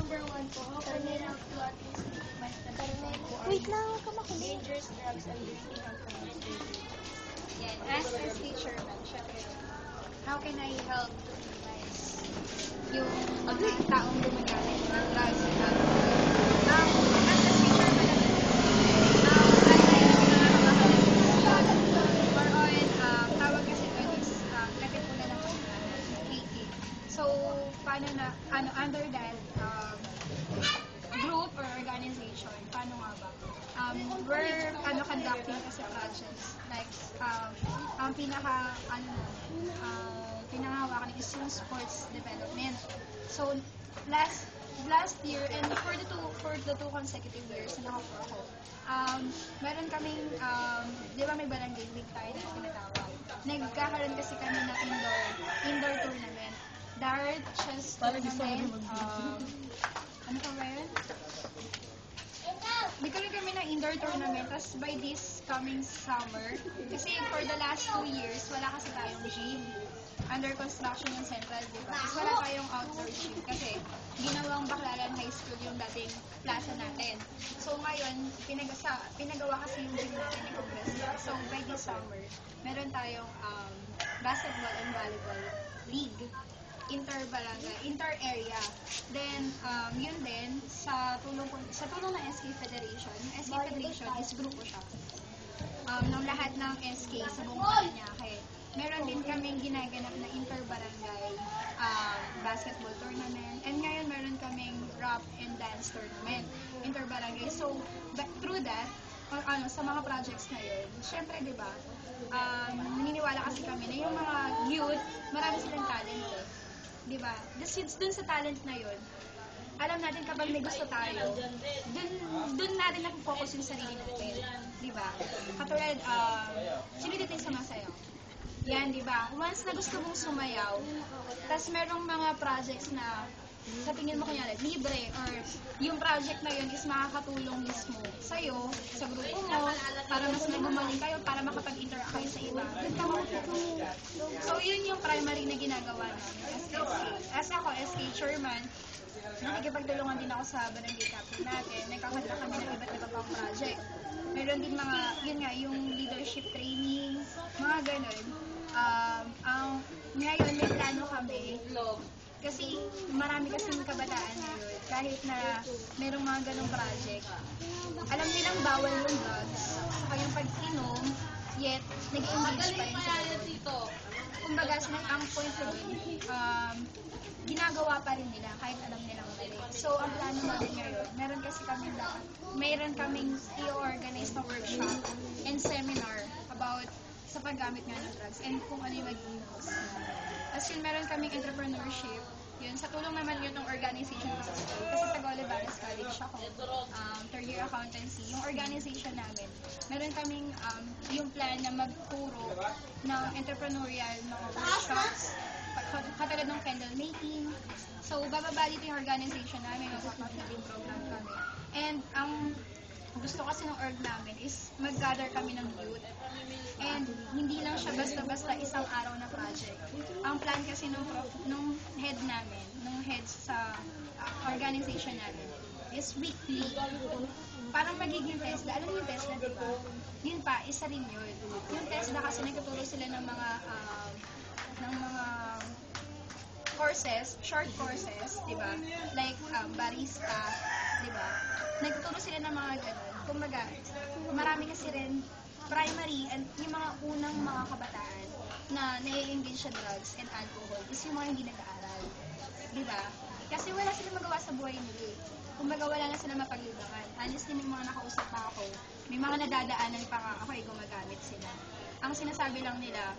number 1 po, how can I help to at least minimize the Wait lang, huwag ka makulit. dangerous drugs and drinking alcohol? Yan. As teacher man, syempre, how can I help to minimize yung mga taong gumagamit ng drugs and alcohol? As a teacher man, tawag kasi doon is katipunan ng kasalanan, creating. So, paano na, under that group or organization, paano nga ba? We're conducting kasi projects like ang pinakahawakan is yung sports development. So last year and for the two consecutive years na nakapo ako, meron kaming di ba may barangay league tayo na tinatawag. Nagkakaroon kasi kami ng indoor tournament. Dart, chess tournament, ano pa ba yun? Nagkaroon kami ng indoor tournament, tapos by this coming summer, kasi for the last 2 years, wala kasi tayong gym. Under construction yung central, di ba? Tapos wala tayong outdoor gym kasi ginawang Baclaran High School yung dating plaza natin. So ngayon, pinagawa kasi yung gym natin ni Congress. So by this summer, meron tayong basketball and volleyball league. Inter-area. Then, yun din, sa tulong ng SK Federation, yung SK Federation is grupo siya. Ng lahat ng SK sa buong Paranaque. Meron din kaming ginaganap na inter-barangay basketball tournament. And ngayon, meron kaming rap and dance tournament, inter-barangay. So, through that, sa mga projects na yun, syempre, di ba, naniniwala kasi kami na yung mga youth, marami silang talent eh. Diba? Dun sa talent na yun, alam natin kapag may gusto tayo, dun natin napofocus yung sarili natin. Diba? Katulad, sino dito yung sumasayaw? Yan, diba? Once na gusto mong sumayaw, tas merong mga projects na sa tingin mo kanya libre or yung project na yun is makakatulong mismo sa'yo, sa grupo mo, para mas may gumaling kayo, para makapag-interact kayo sa iba. So, yun yung primary na ginagawa namin as SK. As ako, SK chairman, nakikipagtulungan din ako sa barangay captain natin. Nagkakanta kami ng iba't ibang pang project. Meron din mga, yun nga, yung leadership training, mga ganun. Ngayon, may plano kami. Kasi marami kasing kabataan ngayon, kahit na merong mga ganong project, alam nilang bawal yung drugs, saka yung pag-inom, yet nag-engage pa rin sila. Kumbaga, ang point ko din, ginagawa pa rin nila kahit alam nilang mali. So, ang plano namin ngayon, meron kaming i-organize na workshop and seminar about sa paggamit nga ng drugs and kung ano yung magiging cost. As yun, meron kaming entrepreneurship. Yun, sa tulong naman yun ng organization ko sa school. Kasi sa Olivares College ako, third year accountancy. Yung organization namin, meron kaming yung plan na magturo ng entrepreneurial mga workshops, katulad ng candle making. So, bababa dito yung organization namin, mag-marketing program kami. And ang gusto kasi ng org namin is mag-gather kami ng youth. And hindi lang siya basta-basta isang araw na project. Ang plan kasi nung head namin, nung head sa organization namin, is weekly. Parang magiging TESDA. Alam niyo yung TESDA, di ba? Yun pa, isa rin yun. Yung TESDA kasi nagtuturo sila ng mga courses, short courses, di ba? Like barista, di ba? Nagtuturo sila ng mga ganun. Kumbaga, marami kasi rin primary and yung mga unang mga kabataan na nai-engage sa drugs and alcohol is yung mga hindi nag-aaral. Di ba? Kasi wala silang magawa sa buhay nila. Kumbaga, wala na sila mapaglibangan. Honestly, may mga nakausap pa ako. May mga nadadaanan pa nga ako ay gumagamit sila. Ang sinasabi lang nila,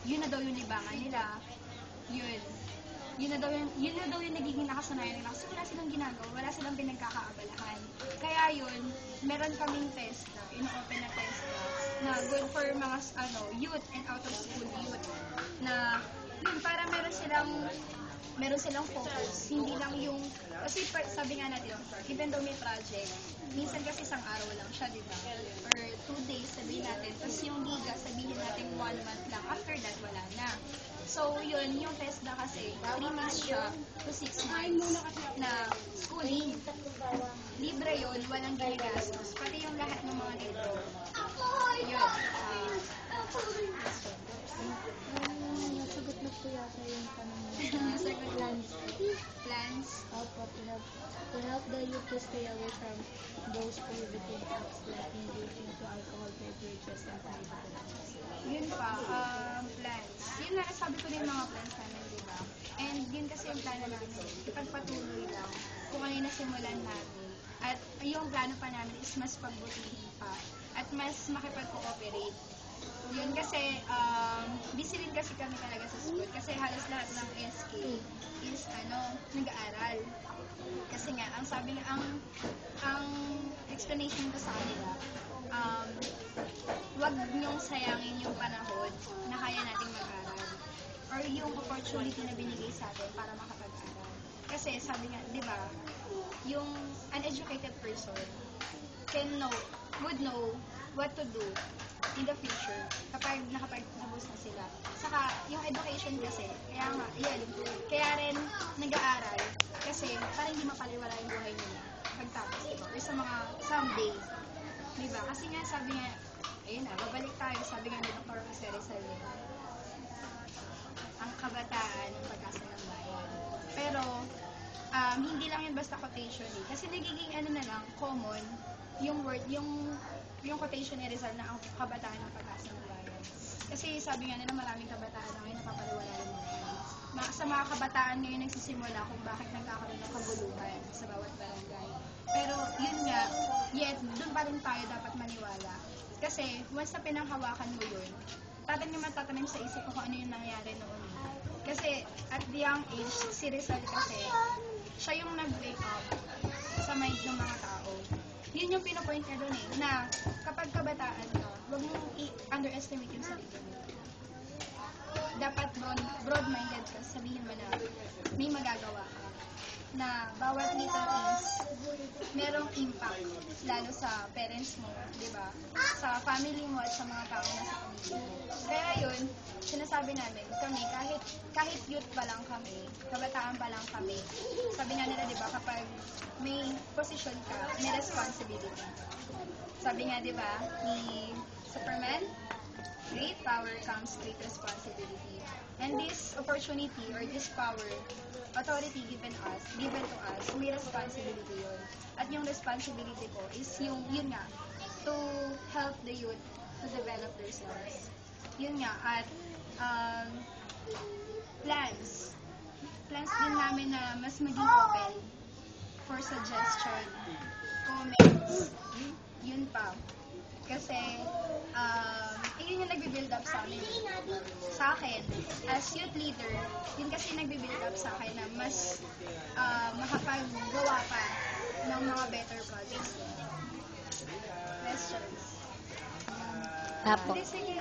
yun na daw yung libangan nila. Yun na daw yung nagiging nakasanayan nila. Kasi wala silang ginagawa, wala silang pinagkakaabalahan. Kaya yun, meron kaming test na, in-open na test na good for mga youth and out of school youth. Na yun, para meron meron silang focus. Hindi lang yung, kasi sabi nga natin, even though may project, minsan kasi isang araw lang siya, di ba? Or 2 days, sabihin natin. Tapos yung liga, sabihin natin 1 month lang. After that, wala na. So, yun, yung TESDA kasi, 3 months siya to 6 months na schooling. Libre yun, walang ginagastos. Pati yung lahat ng mga libro. Yun. Nasagot na po yata yung tanong mo. Nasagot Plans. Plans. Opo, to help the youth to stay away from those prohibited acts like engaging to alcohol beverages and private. Yun pa, plans. Yun na, sabi ko na yung mga plans namin, di ba? And yun kasi yung plano namin, ipagpatuloy lang kung ano yung nasimulan namin. At yung plano pa namin is mas pagbutihin pa at mas makipag-cooperate. Yun kasi, busy rin kasi kami talaga sa school kasi halos lahat ng SK is, nag-aaral. Kasi nga, ang sabi nga, ang explanation ko sa kanila, wag niyong sayangin yung panahon na kaya nating mag-aral or yung opportunity na binigay sa atin para makapag-aral. Kasi sabi nga, di ba, yung uneducated person would know what to do in the future kapag nakapag-tapos na sila. Saka, yung education kasi, kaya rin nag-aaral kasi para hindi mapaliwala yung buhay nila pagtapos, diba? Or sa mga someday, diba? Kasi nga, sabi nga, ayun na, babalik tayo, sabi nga ni Dr. Jose Rizal, ang kabataan ng pag-asa ng bayan. Pero, hindi lang yun basta quotation eh. Kasi nagiging na lang, common, yung word, yung quotation ni Rizal na ang kabataan ng pag-asa ng bayan. Kasi sabi nga nila maraming kabataan na ngayon napapaliwala ng mga sa mga kabataan ngayon nagsisimula kung bakit nagkakaroon ng kaguluhan sa bawat barangay. Pero yun nga, yet doon pa rin tayo dapat maniwala. Kasi once na pinanghawakan mo yun, tatanim sa isip ko kung ano yung nangyari noon. Kasi at the young age, si Rizal kasi, siya yung nag-wake up sa mind ng mga tao. Yun yung pinopoint niya doon eh, na kapag kabataan ka, huwag mong i-underestimate yung sarili mo. Dapat broad-minded ka, sabihin mo na may magagawa ka. Na bawat little things, merong impact, lalo sa parents mo, di ba? Sa family mo at sa mga tao na sa pamilya mo. Kaya yun, sinasabi namin, kami, kahit youth pa lang kami, kabataan pa lang kami, sabi nga nila, di ba, kapag may posisyon ka, may responsibility. Sabi nga, di ba, ni Superman, great power comes great responsibility. And this opportunity or this power, authority given to us, may responsibility yun. At yung responsibility ko is yun nga, to help the youth to develop themselves. Yun nga, at plans din namin na mas maging open for suggestion, comments, yun pa. Kasi, yun yung nagbe-build up sa amin. Sa akin, as youth leader, yun kasi nagbe-build up sa akin na mas makapagawa pa ng mga better projects. Questions? Tapo. Hindi, sige.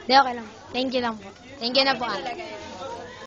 Di, okay lang. Thank you lang po. Thank you na po, Okay ate. talaga yun.